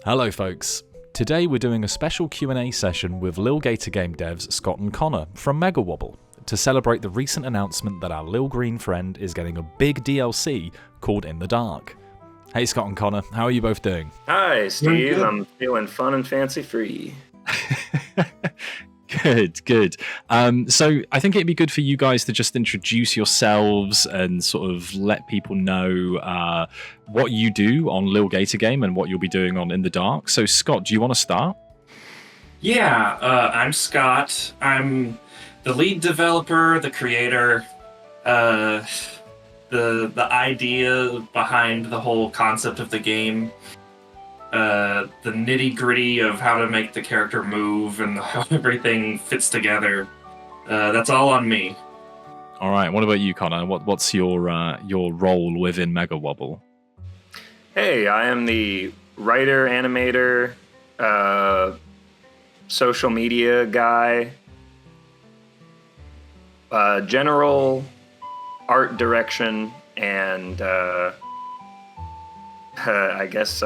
Hello folks. Today we're doing a special Q&A session with Lil Gator Game devs Scott and Connor from MegaWobble to celebrate the recent announcement that our Lil Green friend is getting a big DLC called In the Dark. Hey Scott and Connor, how are you both doing? Hi Steve, I'm feeling fun and fancy free. Good. So I think it'd be good for you guys to just introduce yourselves and sort of let people know what you do on Lil Gator Game and what you'll be doing on In the Dark. So Scott, do you want to start? Yeah, I'm Scott. I'm the lead developer, the creator, the idea behind the whole concept of the game. The nitty-gritty of how to make the character move and how everything fits together. That's all on me. All right. What about you, Connor? What's your role within MegaWobble? Hey, I am the writer, animator, social media guy, general art direction, and I guess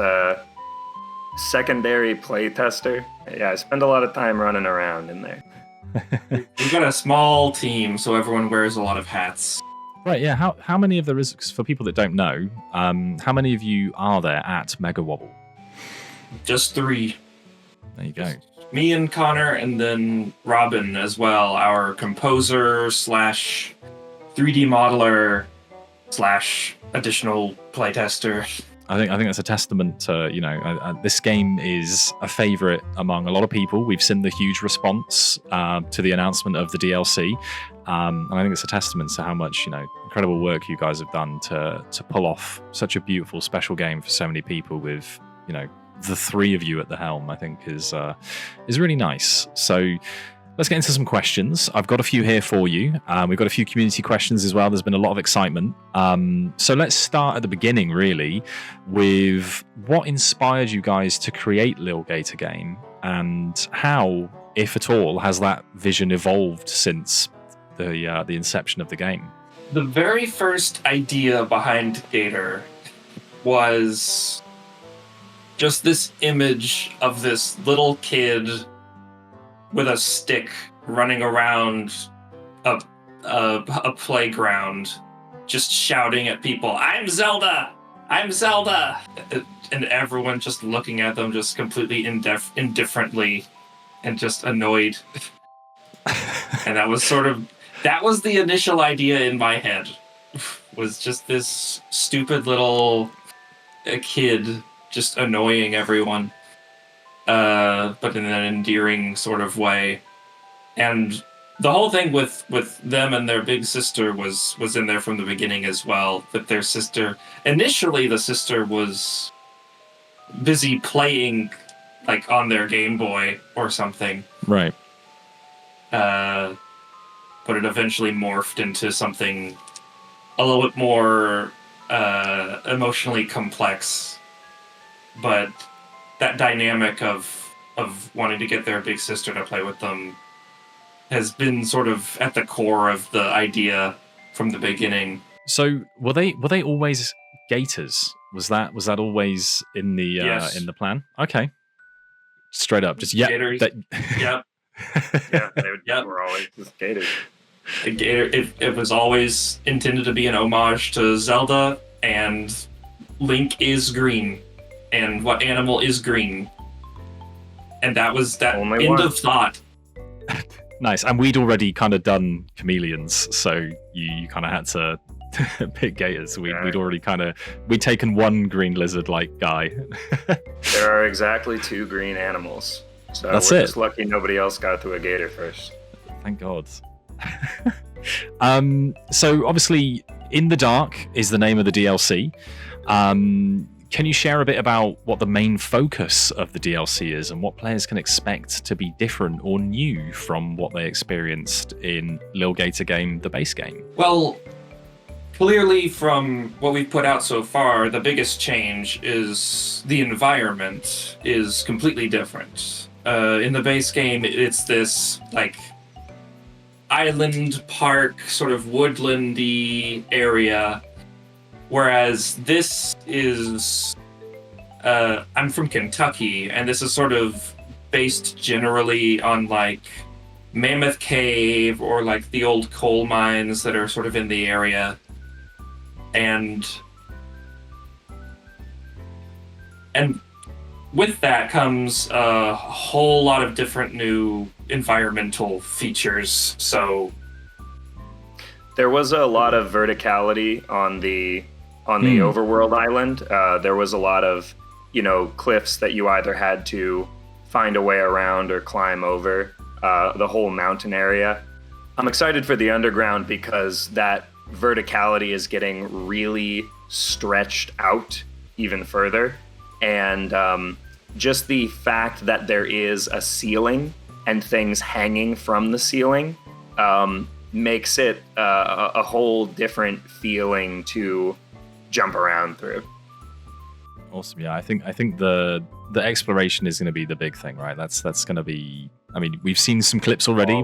secondary playtester. Yeah, I spend a lot of time running around in there. We've got a small team, so everyone wears a lot of hats. Right, yeah. How many of there is, for people that don't know, how many of you are there at MegaWobble? Just 3. There you go. Me and Connor, and then Robin as well, our composer / 3D modeler / additional playtester. I think that's a testament to, this game is a favorite among a lot of people. We've seen the huge response to the announcement of the DLC. And I think it's a testament to how much, incredible work you guys have done to pull off such a beautiful, special game for so many people with, the 3 of you at the helm, I think is really nice. So let's get into some questions. I've got a few here for you. We've got a few community questions as well. There's been a lot of excitement. So let's start at the beginning, really, with what inspired you guys to create Lil Gator Game, and how, if at all, has that vision evolved since the inception of the game? The very first idea behind Gator was just this image of this little kid with a stick running around a playground, just shouting at people, "I'm Zelda! I'm Zelda!" And everyone just looking at them just completely indifferently and just annoyed. And that was the initial idea in my head, was just this stupid little kid just annoying everyone. But in an endearing sort of way. And the whole thing with them and their big sister was in there from the beginning as well. That their sister, initially the sister was busy playing like on their Game Boy or something. Right. But it eventually morphed into something a little bit more emotionally complex. But that dynamic of wanting to get their big sister to play with them has been sort of at the core of the idea from the beginning. So were they always gators? Was that always in the Yes. in the plan? Okay, straight up, just Gators. Yep. Yeah, they were always just gators. A gator. It was always intended to be an homage to Zelda, and Link is green. And what animal is green? And that was that Only end one. of thought. Nice. And we'd already kind of done chameleons, so you kind of had to pick gators. We'd already we'd taken one green lizard-like guy. There are exactly 2 green animals. So That's we're it. just lucky nobody else got to a gator first. Thank God. So obviously, In the Dark is the name of the DLC. Can you share a bit about what the main focus of the DLC is and what players can expect to be different or new from what they experienced in Lil Gator Game, the base game? Well, clearly from what we've put out so far, the biggest change is the environment is completely different. In the base game, it's this like island park, sort of woodlandy area, whereas this is I'm from Kentucky, and this is sort of based generally on like Mammoth Cave or like the old coal mines that are sort of in the area. And with that comes a whole lot of different new environmental features. So there was a lot of verticality on the overworld island. There was a lot of, cliffs that you either had to find a way around or climb over, the whole mountain area. I'm excited for the underground because that verticality is getting really stretched out even further. And just the fact that there is a ceiling and things hanging from the ceiling makes it a whole different feeling to jump around through. Awesome. Yeah, I think the exploration is going to be the big thing, right? That's going to be. I mean, we've seen some clips already.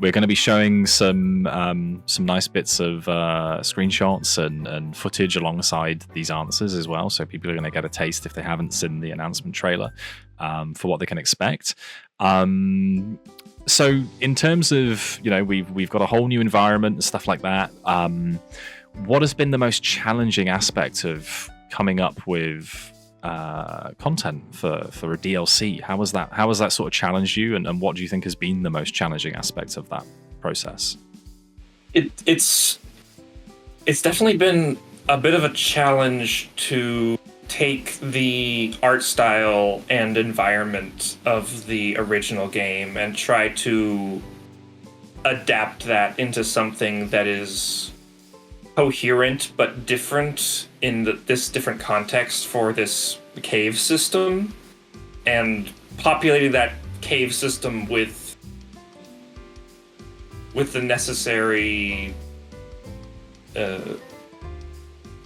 We're going to be showing some nice bits of screenshots and footage alongside these answers as well. So people are going to get a taste if they haven't seen the announcement trailer for what they can expect. So in terms of, we've got a whole new environment and stuff like that. What has been the most challenging aspect of coming up with content for a DLC? How has that sort of challenged you, and what do you think has been the most challenging aspect of that process? It's definitely been a bit of a challenge to take the art style and environment of the original game and try to adapt that into something that is coherent but different in this different context for this cave system, and populating that cave system with the necessary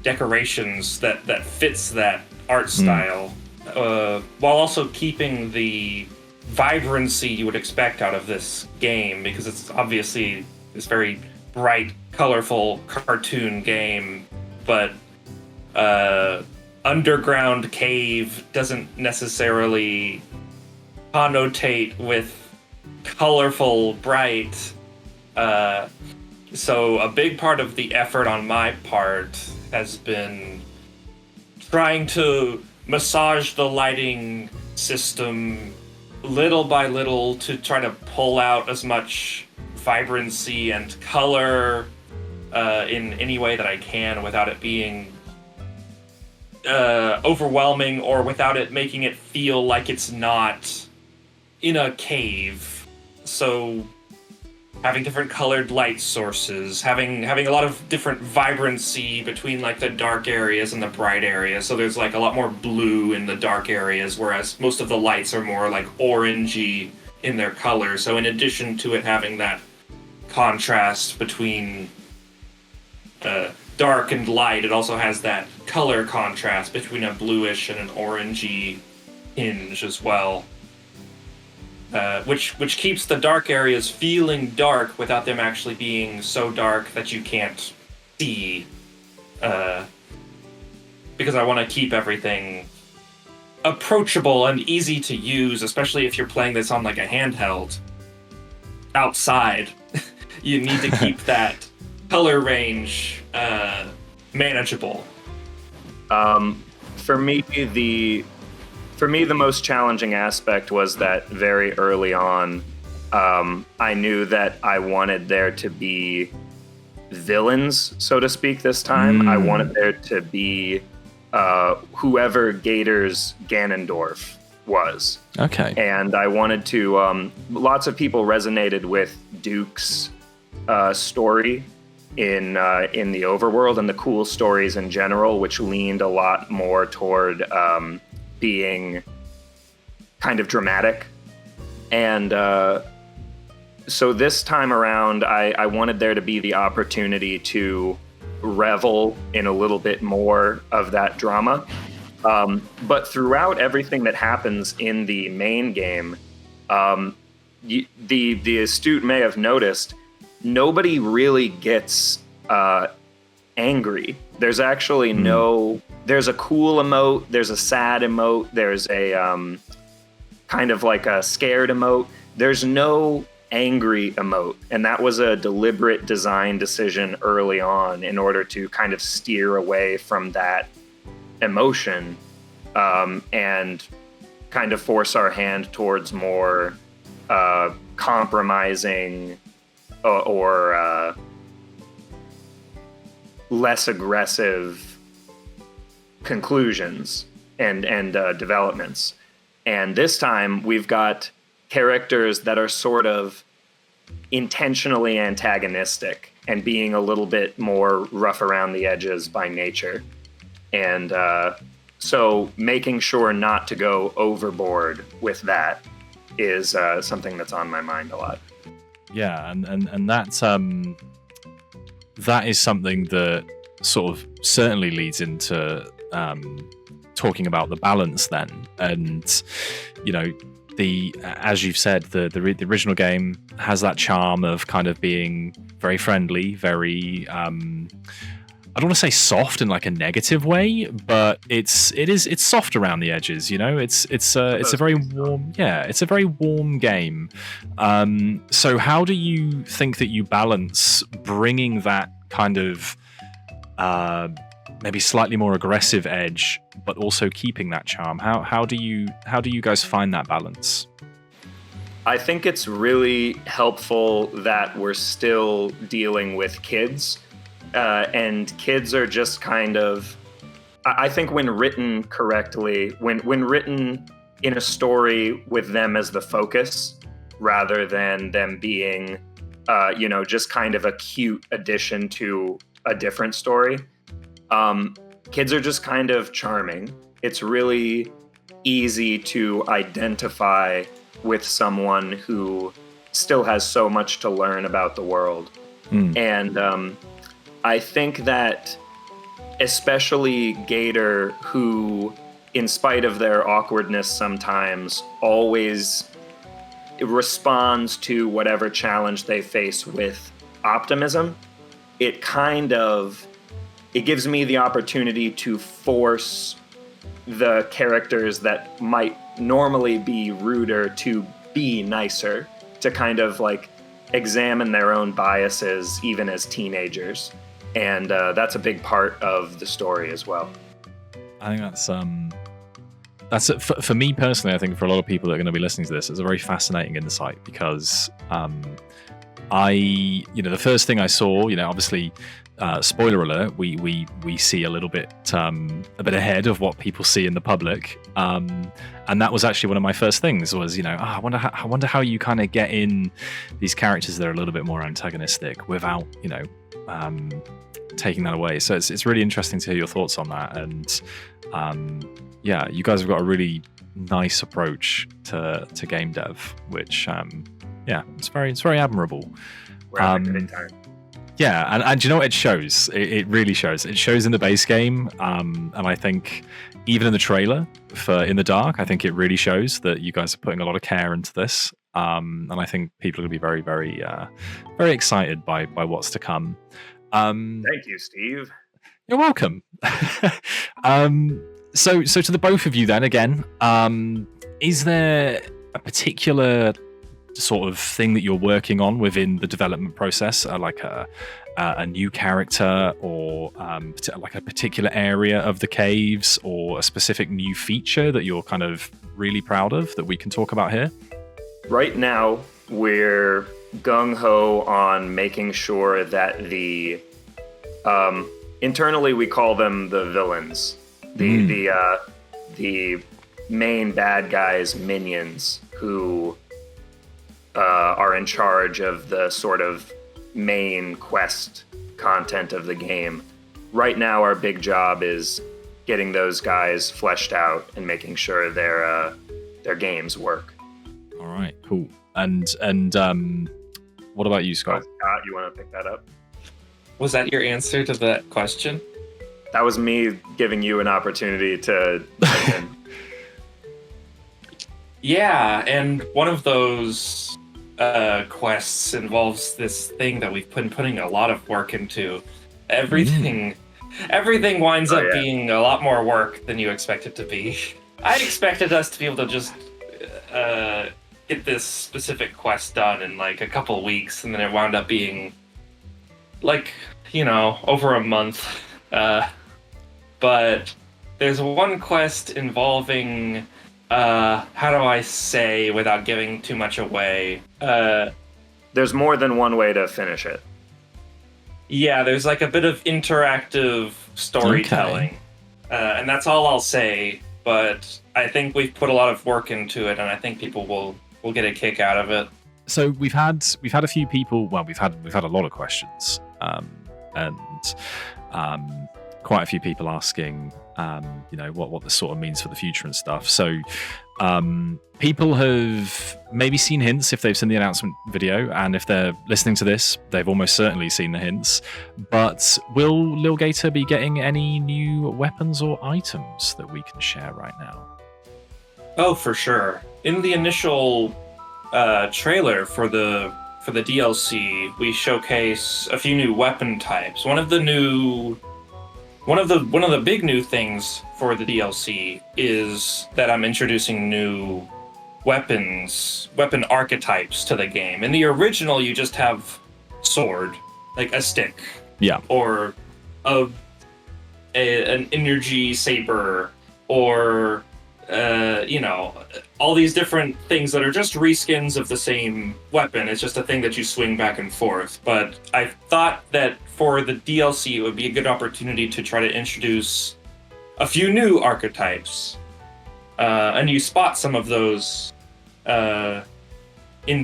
decorations that fits that art style, while also keeping the vibrancy you would expect out of this game, because it's obviously this very bright, colorful cartoon game, but underground cave doesn't necessarily connotate with colorful, bright. So a big part of the effort on my part has been trying to massage the lighting system little by little to try to pull out as much vibrancy and color in any way that I can without it being overwhelming, or without it making it feel like it's not in a cave. So having different colored light sources, having a lot of different vibrancy between like the dark areas and the bright areas. So there's like a lot more blue in the dark areas, whereas most of the lights are more like orangey in their color. So in addition to it having that contrast between dark and light, it also has that color contrast between a bluish and an orangey hinge as well. Which keeps the dark areas feeling dark without them actually being so dark that you can't see. Because I want to keep everything approachable and easy to use, especially if you're playing this on like a handheld outside. You need to keep that color range manageable. For me, the most challenging aspect was that very early on, I knew that I wanted there to be villains, so to speak, this time. I wanted there to be whoever Gator's Ganondorf was. Okay. And I wanted to... lots of people resonated with Duke's story in the overworld and the cool stories in general, which leaned a lot more toward... being kind of dramatic. And so this time around, I wanted there to be the opportunity to revel in a little bit more of that drama. But throughout everything that happens in the main game, the astute may have noticed, nobody really gets angry. There's actually no there's a cool emote, there's a sad emote, there's a kind of like a scared emote. There's no angry emote, and that was a deliberate design decision early on in order to kind of steer away from that emotion, and kind of force our hand towards more compromising or less aggressive conclusions and developments. And this time we've got characters that are sort of intentionally antagonistic and being a little bit more rough around the edges by nature. And so making sure not to go overboard with that is something that's on my mind a lot. Yeah, and that's that is something that sort of certainly leads into talking about the balance then. And as you've said, the original game has that charm of kind of being very friendly, very I don't want to say soft in like a negative way, but it's soft around the edges. It's a very warm, it's a very warm game. So how do you think that you balance bringing that kind of maybe slightly more aggressive edge, but also keeping that charm? How do you guys find that balance? I think it's really helpful that we're still dealing with kids. And kids are just kind of, I think when written correctly, when written in a story with them as the focus, rather than them being, just kind of a cute addition to a different story, kids are just kind of charming. It's really easy to identify with someone who still has so much to learn about the world. And I think that especially Gator, who, in spite of their awkwardness sometimes, always responds to whatever challenge they face with optimism, it gives me the opportunity to force the characters that might normally be ruder to be nicer, to kind of like examine their own biases even as teenagers. And that's a big part of the story as well. I think that's for me personally. I think for a lot of people that are going to be listening to this, it's a very fascinating insight because the first thing I saw, obviously, spoiler alert, we see a little bit ahead of what people see in the public, and that was actually one of my first things was I wonder how you kind of get in these characters that are a little bit more antagonistic without taking that away. So it's really interesting to hear your thoughts on that. And you guys have got a really nice approach to game dev, which it's very admirable. We're having a good time. Yeah, and you know what? It shows. It really shows. It shows in the base game, and I think even in the trailer for In the Dark, I think it really shows that you guys are putting a lot of care into this. And I think people are going to be very, very, very excited by what's to come. Thank you, Steve. You're welcome. So to the both of you then, again, is there a particular sort of thing that you're working on within the development process, like a new character or like a particular area of the caves or a specific new feature that you're kind of really proud of that we can talk about here? Right now, we're gung-ho on making sure that the internally we call them the villains, the main bad guys, minions, who are in charge of the sort of main quest content of the game. Right now, our big job is getting those guys fleshed out and making sure their games work. All right, cool. And what about you, Scott? Scott, you want to pick that up? Was that your answer to that question? That was me giving you an opportunity to jump in. Yeah, and one of those quests involves this thing that we've been putting a lot of work into. Everything everything winds up yeah. being a lot more work than you expect it to be. I expected us to be able to just get this specific quest done in like a couple of weeks, and then it wound up being like, over a month. But there's one quest involving, how do I say without giving too much away? There's more than one way to finish it. Yeah, there's like a bit of interactive storytelling. Okay. And that's all I'll say, but I think we've put a lot of work into it, and I think people will get a kick out of it. So we've had a few people. Well, we've had a lot of questions, and quite a few people asking, what this sort of means for the future and stuff. So people have maybe seen hints if they've seen the announcement video, and if they're listening to this, they've almost certainly seen the hints. But will Lil Gator be getting any new weapons or items that we can share right now? Oh, for sure. In the initial trailer for the DLC, we showcase a few new weapon types. One of the big new things for the DLC is that I'm introducing new weapon archetypes to the game. In the original, you just have sword, like a stick, or an energy saber, or all these different things that are just reskins of the same weapon. It's just a thing that you swing back and forth. But I thought that for the DLC, it would be a good opportunity to try to introduce a few new archetypes. And you spot some of those in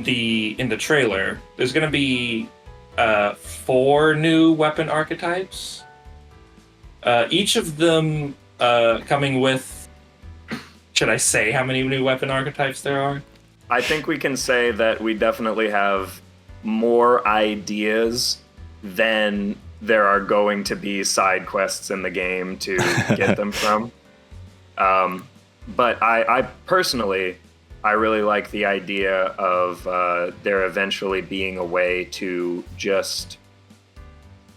the trailer. There's going to be 4 new weapon archetypes. Each of them coming with... Should I say how many new weapon archetypes there are? I think we can say that we definitely have more ideas than there are going to be side quests in the game to get them from. But I personally, I really like the idea of there eventually being a way to just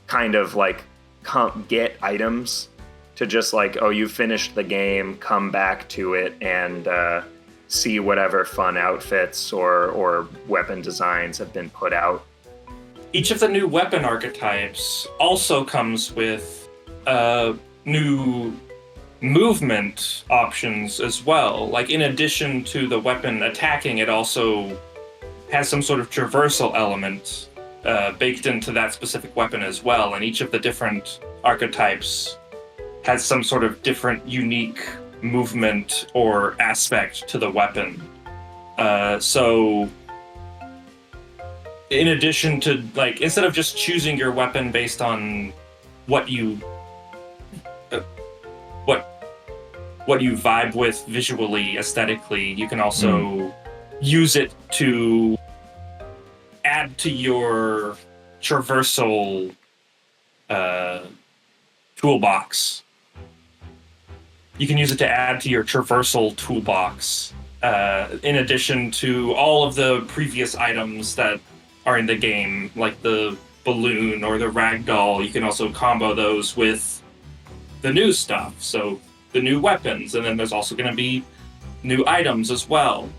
kind of like get items, to just like, oh, you finished the game, come back to it and see whatever fun outfits or weapon designs have been put out. Each of the new weapon archetypes also comes with new movement options as well. Like, in addition to the weapon attacking, it also has some sort of traversal element baked into that specific weapon as well. And each of the different archetypes has some sort of different unique movement or aspect to the weapon. So in addition to, like, instead of just choosing your weapon based on what you vibe with visually, aesthetically, you can also use it to add to your traversal toolbox. You can use it to add to your traversal toolbox, in addition to all of the previous items that are in the game, like the balloon or the ragdoll. You can also combo those with the new stuff, so the new weapons, and then there's also going to be new items as well.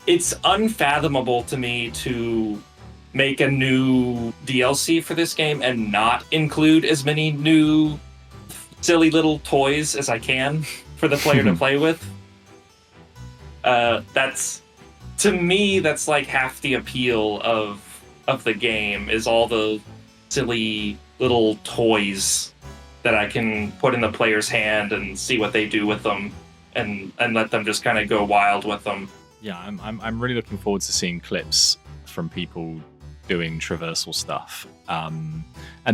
It's unfathomable to me to make a new DLC for this game and not include as many new silly little toys as I can for the player to play with. That's, to me, that's like half the appeal of the game, is all the silly little toys that I can put in the player's hand and see what they do with them, and let them just kind of go wild with them. Yeah, I'm really looking forward to seeing clips from people doing traversal stuff. And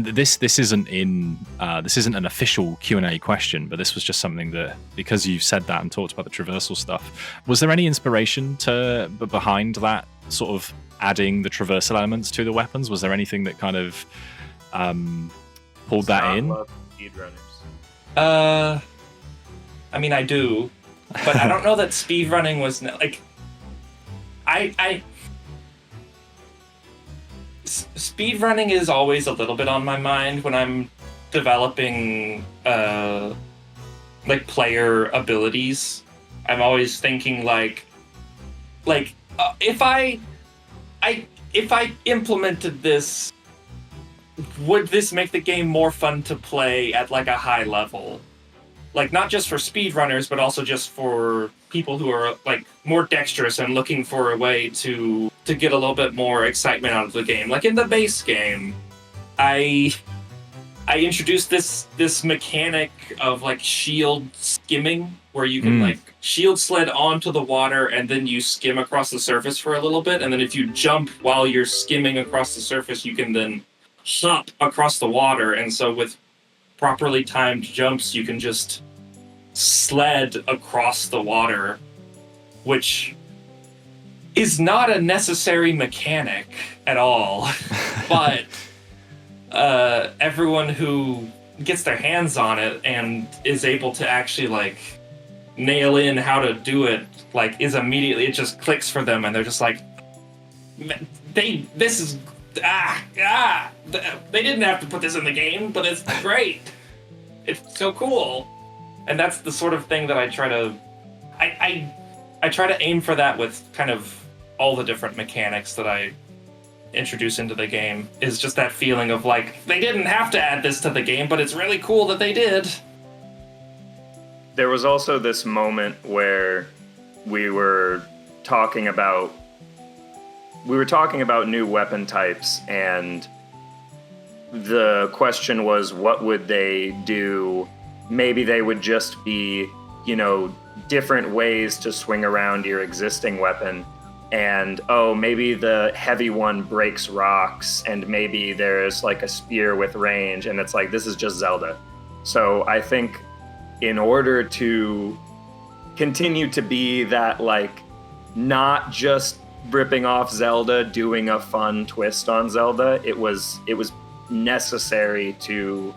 this isn't an official Q&A question, but this was just something that, because you've said that and talked about the traversal stuff, was there any inspiration behind that sort of adding the traversal elements to the weapons? Was there anything that kind of pulled that in? Speedrunners. I mean, I do, but I don't know that speedrunning was like. speedrunning is always a little bit on my mind when I'm developing like player abilities. I'm always thinking like if I implemented this, would this make the game more fun to play at like a high level? Like not just for speedrunners, but also just for people who are like more dexterous and looking for a way to get a little bit more excitement out of the game. Like in the base game, I introduced this mechanic of like shield skimming, where you can like shield sled onto the water and then you skim across the surface for a little bit, and then if you jump while you're skimming across the surface, you can then hop across the water. And so with properly timed jumps, you can just sled across the water, which is not a necessary mechanic at all, but everyone who gets their hands on it and is able to actually like nail in how to do it, like is immediately, it just clicks for them and they're just like, they didn't have to put this in the game, but it's great. It's so cool. And that's the sort of thing that I try to I try to aim for that with kind of all the different mechanics that I introduce into the game, is just that feeling of like, they didn't have to add this to the game, but it's really cool that they did. There was also this moment where we were talking about new weapon types, and the question was, what would they do? Maybe they would just be, different ways to swing around your existing weapon. And, maybe the heavy one breaks rocks, and maybe there's like a spear with range, and it's like, this is just Zelda. So I think in order to continue to be that, like, not just ripping off Zelda, doing a fun twist on Zelda, it was necessary to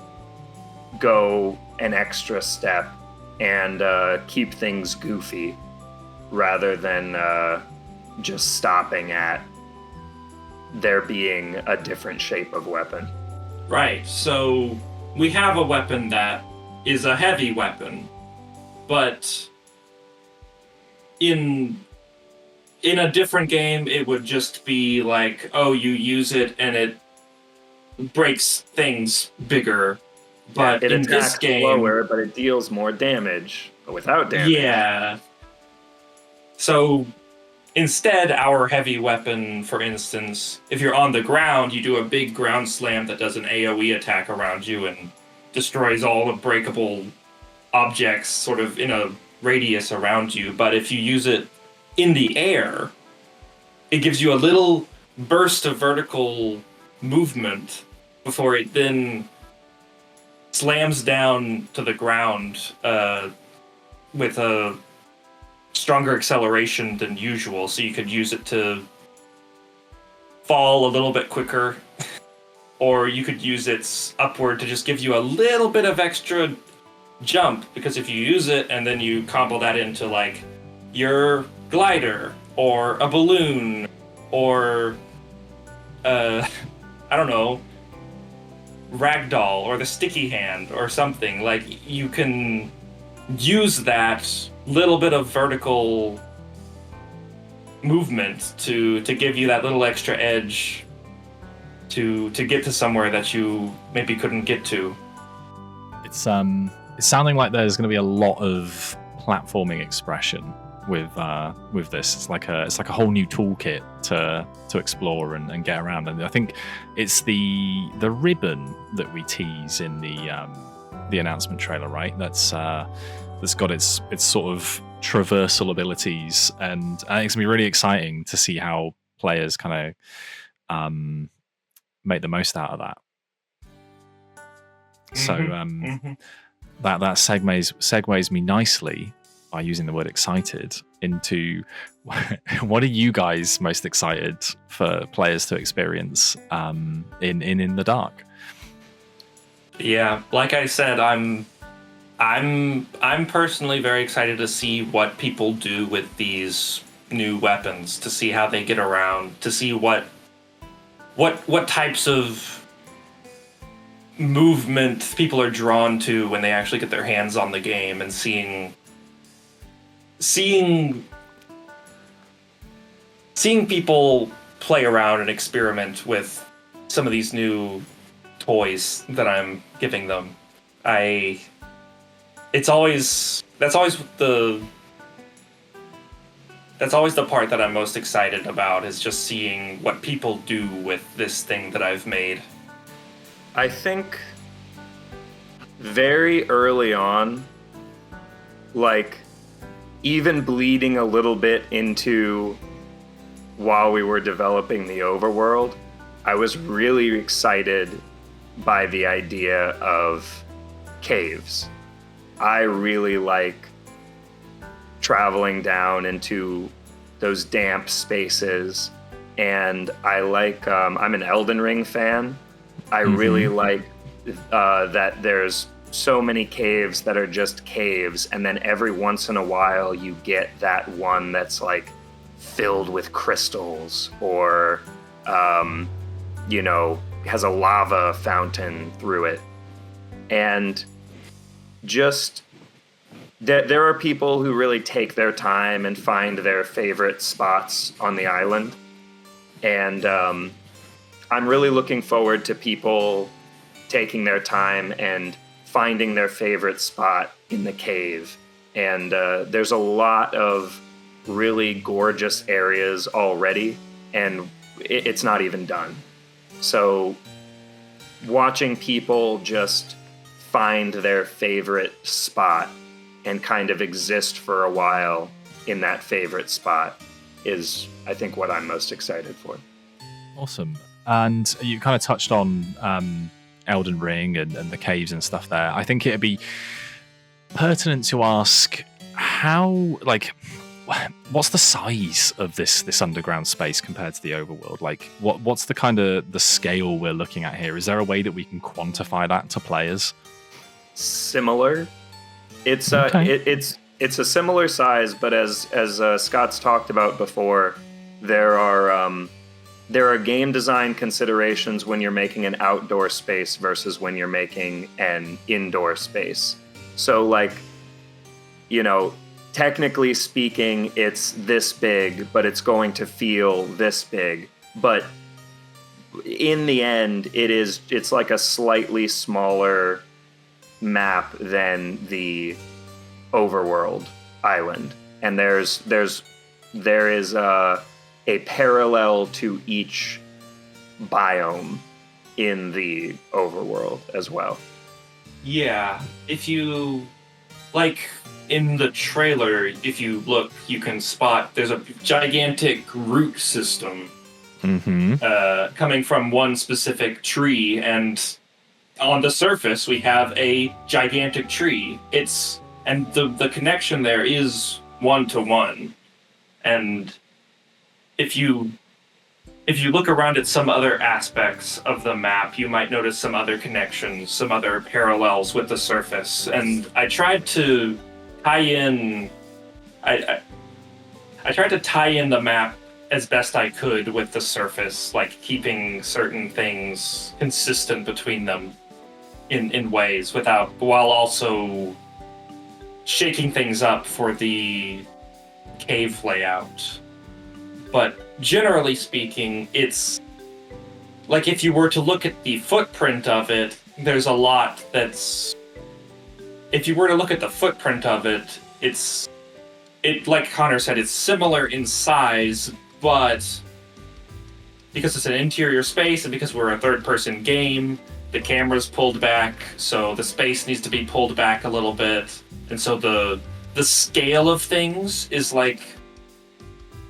go an extra step and keep things goofy rather than just stopping at there being a different shape of weapon. Right, so we have a weapon that is a heavy weapon, but in a different game, it would just be like, you use it and it breaks things bigger. But it in attacks this game, slower, but it deals more damage without damage. Yeah. So instead, our heavy weapon, for instance, if you're on the ground, you do a big ground slam that does an AoE attack around you and destroys all the breakable objects sort of in a radius around you. But if you use it in the air, it gives you a little burst of vertical movement before it then slams down to the ground with a stronger acceleration than usual, so you could use it to fall a little bit quicker, or you could use its upward to just give you a little bit of extra jump, because if you use it and then you combo that into like your glider or a balloon or I don't know, ragdoll or the sticky hand or something, like you can use that little bit of vertical movement to give you that little extra edge to get to somewhere that you maybe couldn't get to. It's sounding like there's going to be a lot of platforming expression with this. It's like a whole new toolkit to explore and get around. And I think it's the ribbon that we tease in the announcement trailer, right? That's got its sort of traversal abilities, and I think it's gonna be really exciting to see how players kind of make the most out of that. So that segues me nicely by using the word excited into what are you guys most excited for players to experience in the dark? Yeah, like I said, I'm personally very excited to see what people do with these new weapons, to see how they get around, to see what what types of movement people are drawn to when they actually get their hands on the game, and seeing people play around and experiment with some of these new toys that I'm giving them. That's always the part that I'm most excited about, is just seeing what people do with this thing that I've made. I think very early on, like even bleeding a little bit into while we were developing the overworld, I was really excited by the idea of caves. I really like traveling down into those damp spaces, and I like, I'm an Elden Ring fan. I really like that there's so many caves that are just caves, and then every once in a while you get that one that's like filled with crystals, or has a lava fountain through it. And just there are people who really take their time and find their favorite spots on the island, and I'm really looking forward to people taking their time and finding their favorite spot in the cave. And there's a lot of really gorgeous areas already, and it's not even done. So watching people just find their favorite spot and kind of exist for a while in that favorite spot is, I think, what I'm most excited for. Awesome. And you kind of touched on Elden Ring and the caves and stuff there. I think it'd be pertinent to ask what's the size of this underground space compared to the overworld? Like, what's the kind of the scale we're looking at here? Is there a way that we can quantify that to players? Similar. It's it's a similar size, but as Scott's talked about before, there are game design considerations when you're making an outdoor space versus when you're making an indoor space. So, like, technically speaking, it's this big, but it's going to feel this big. But in the end, it's like a slightly smaller map than the overworld island. And there is a parallel to each biome in the overworld as well. Yeah, if you, like, in the trailer, if you look, you can spot there's a gigantic root system coming from one specific tree, and on the surface we have a gigantic tree. And the connection there is 1-to-1. And if you look around at some other aspects of the map, you might notice some other connections, some other parallels with the surface. And I tried to tie in the map as best I could with the surface, like keeping certain things consistent between them in ways while also shaking things up for the cave layout. But generally speaking, it's like, if you were to look at the footprint of it, there's a lot that's... If you were to look at the footprint of it, like Connor said, it's similar in size, but because it's an interior space and because we're a third-person game, the camera's pulled back, so the space needs to be pulled back a little bit. And so the scale of things is, like,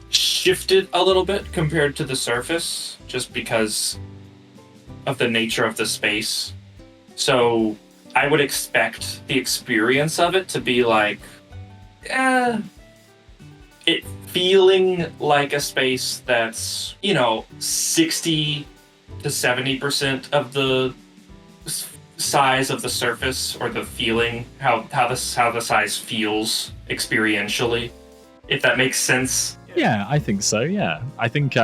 shifted a little bit compared to the surface, just because of the nature of the space. So I would expect the experience of it to be like, it feeling like a space that's, 60 to 70% of the size of the surface, or the feeling, how the size feels experientially, if that makes sense. Yeah, I think so. Yeah, I think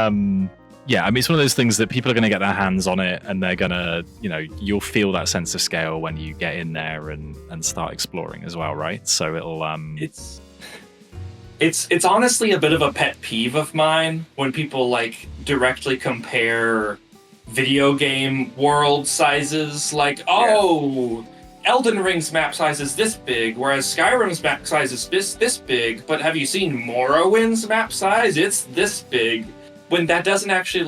yeah, I mean, it's one of those things that people are going to get their hands on it, and they're going to, you'll feel that sense of scale when you get in there and start exploring as well, right? So it'll It's honestly a bit of a pet peeve of mine when people like directly compare video game world sizes, like, oh, Elden Ring's map size is this big, whereas Skyrim's map size is this big, but have you seen Morrowind's map size? It's this big. When that doesn't actually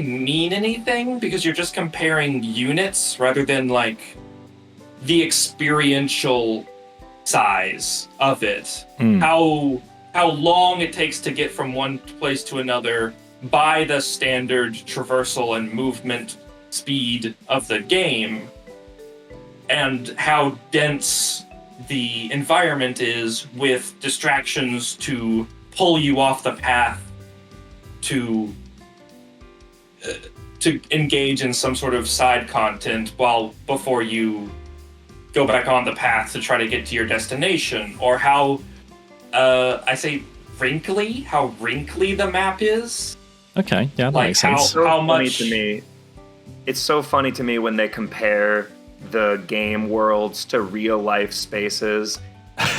mean anything, because you're just comparing units rather than like the experiential size of it. How long it takes to get from one place to another by the standard traversal and movement speed of the game, and how dense the environment is with distractions to pull you off the path to engage in some sort of side content before you go back on the path to try to get to your destination, or how how wrinkly the map is. Okay, yeah, that like makes sense. So how funny much to me. It's so funny to me when they compare the game worlds to real life spaces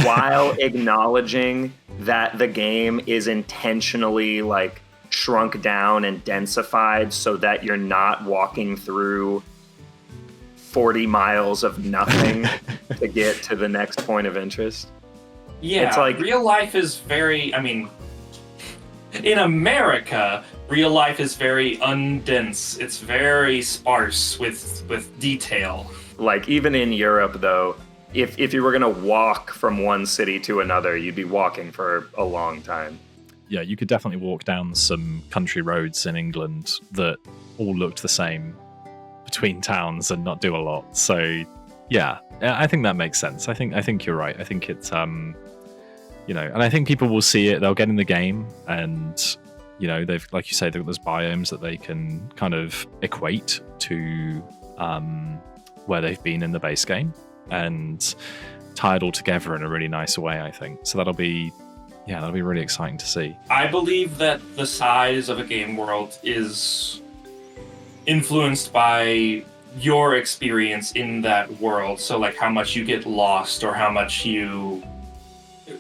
while acknowledging that the game is intentionally like shrunk down and densified so that you're not walking through 40 miles of nothing to get to the next point of interest. Yeah, it's like real life is very, in America, real life is very undense. It's very sparse with detail. Like even in Europe though, if you were gonna walk from one city to another, you'd be walking for a long time. Yeah, you could definitely walk down some country roads in England that all looked the same between towns and not do a lot. So yeah, I think that makes sense. I think you're right. I think it's and I think people will see it, they'll get in the game, and they've, like you say, there's biomes that they can kind of equate to where they've been in the base game and tie it all together in a really nice way, I think. So that'll be really exciting to see. I believe that the size of a game world is influenced by your experience in that world. So like how much you get lost, or how much you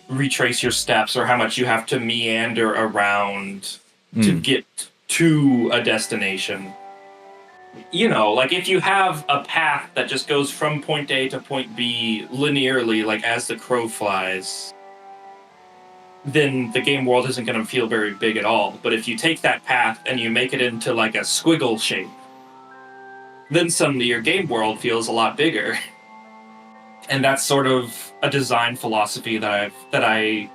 retrace your steps, or how much you have to meander around to get to a destination. Like if you have a path that just goes from point A to point B linearly, like as the crow flies, then the game world isn't going to feel very big at all. But if you take that path and you make it into like a squiggle shape, then suddenly your game world feels a lot bigger. And that's sort of a design philosophy that I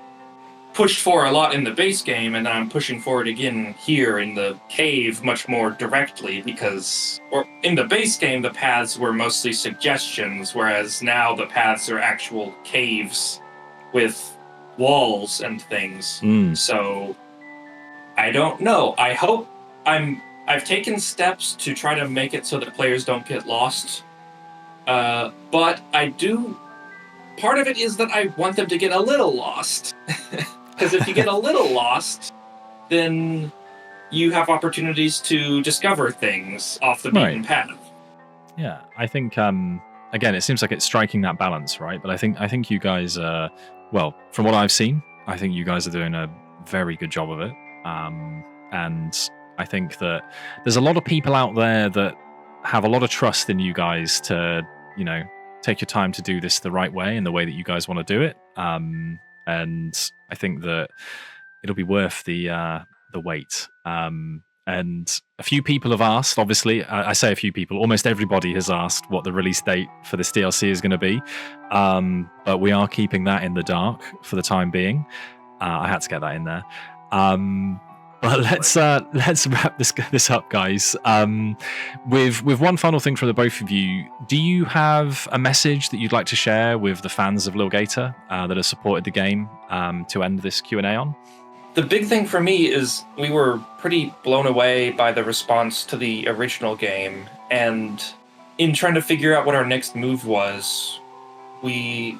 pushed for a lot in the base game, and I'm pushing for it again here in the cave much more directly, because in the base game the paths were mostly suggestions, whereas now the paths are actual caves with walls and things. So I don't know. I hope I've taken steps to try to make it so that players don't get lost. But part of it is that I want them to get a little lost. Because if you get a little lost, then you have opportunities to discover things off the beaten path. Yeah, I think again, it seems like it's striking that balance, right? But I think you guys, from what I've seen, I think you guys are doing a very good job of it. And I think that there's a lot of people out there that have a lot of trust in you guys to, take your time to do this the right way, in the way that you guys want to do it. And I think that it'll be worth the wait. And a few people have asked, obviously, I say a few people, almost everybody has asked what the release date for this DLC is going to be. But we are keeping that in the dark for the time being. I had to get that in there. But let's wrap this up, guys. With one final thing from the both of you, do you have a message that you'd like to share with the fans of Lil Gator that have supported the game to end this Q&A on? The big thing for me is we were pretty blown away by the response to the original game, and in trying to figure out what our next move was, we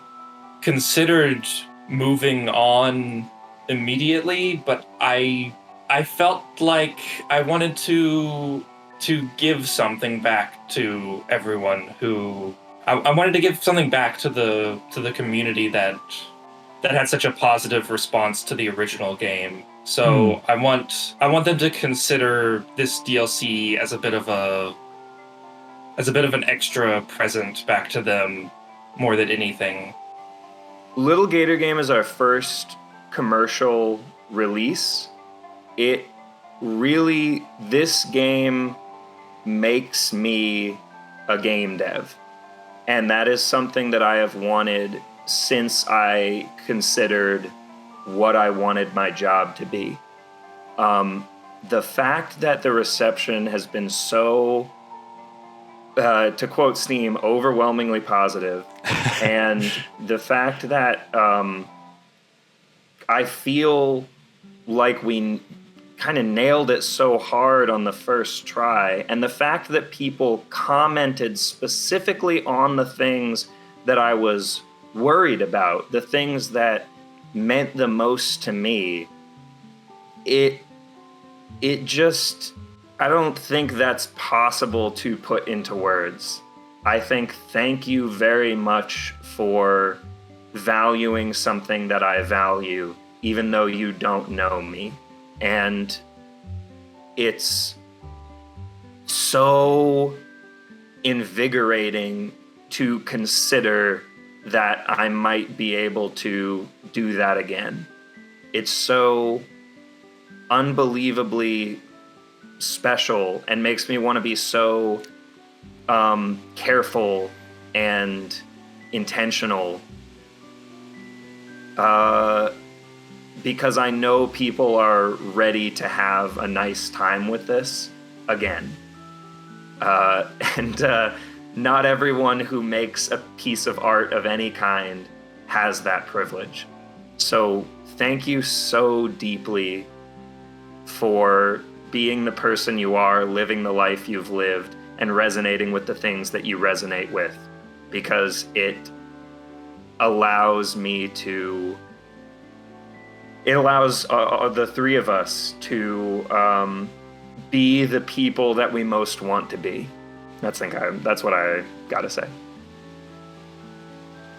considered moving on immediately, but I felt like I wanted to give something back to everyone who I wanted to give something back to the community that had such a positive response to the original game. So I want them to consider this DLC as a bit of an extra present back to them more than anything. Lil Gator Game is our first commercial release. This game makes me a game dev. And that is something that I have wanted since I considered what I wanted my job to be. The fact that the reception has been so, to quote Steam, overwhelmingly positive, and the fact that I feel like we kind of nailed it so hard on the first try, and the fact that people commented specifically on the things that I was worried about, the things that meant the most to me, it just, I don't think that's possible to put into words. I think thank you very much for valuing something that I value, even though you don't know me. And it's so invigorating to consider that I might be able to do that again. It's so unbelievably special and makes me want to be so careful and intentional, because I know people are ready to have a nice time with this again. And not everyone who makes a piece of art of any kind has that privilege. So thank you so deeply for being the person you are, living the life you've lived, and resonating with the things that you resonate with, because it allows me to... It allows the three of us to be the people that we most want to be. That's what I gotta say.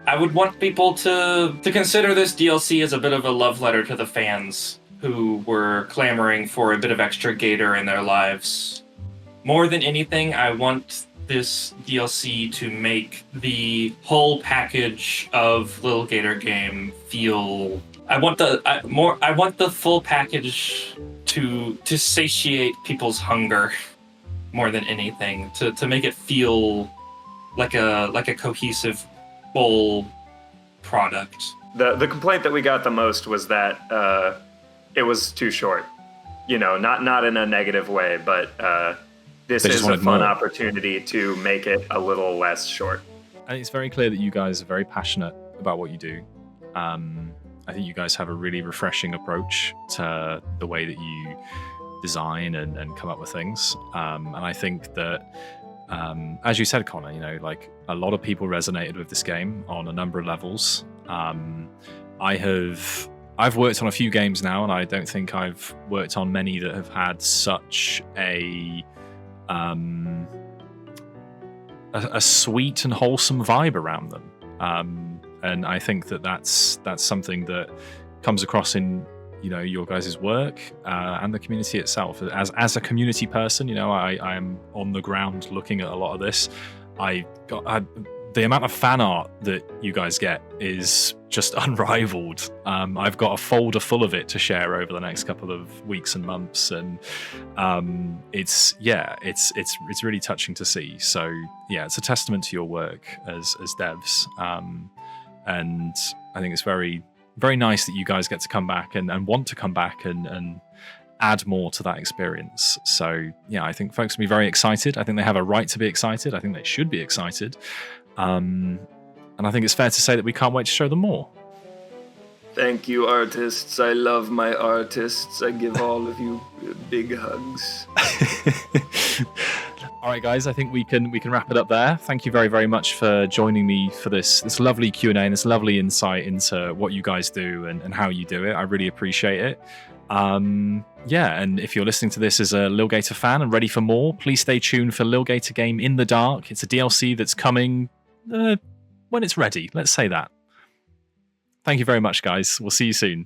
I would want people to consider this DLC as a bit of a love letter to the fans who were clamoring for a bit of extra Gator in their lives. More than anything, I want this DLC to make the whole package of Lil Gator Game feel... I want the full package to satiate people's hunger more than anything, to make it feel like a cohesive full product. The complaint that we got the most was that it was too short. Not in a negative way, but this is a fun opportunity to make it a little less short. I think it's very clear that you guys are very passionate about what you do. I think you guys have a really refreshing approach to the way that you design and come up with things. And I think that, as you said, Connor, a lot of people resonated with this game on a number of levels. I've worked on a few games now, and I don't think I've worked on many that have had such a sweet and wholesome vibe around them. And I think that's something that comes across in your guys' work and the community itself. As a community person, I am on the ground looking at a lot of this. The amount of fan art that you guys get is just unrivaled. I've got a folder full of it to share over the next couple of weeks and months, and it's really touching to see. So yeah, it's a testament to your work as devs, and I think it's very, very nice that you guys get to come back and want to come back and add more to that experience. So yeah, I think folks will be very excited. I think they have a right to be excited. I think they should be excited. And I think it's fair to say that we can't wait to show them more. Thank you, artists. I love my artists. I give all of you big hugs. All right, guys, I think we can wrap it up there. Thank you very, very much for joining me for this lovely Q&A and this lovely insight into what you guys do and how you do it. I really appreciate it. Yeah, and if you're listening to this as a Lil Gator fan and ready for more, please stay tuned for Lil Gator Game in the Dark. It's a DLC that's coming when it's ready. Let's say that. Thank you very much, guys. We'll see you soon.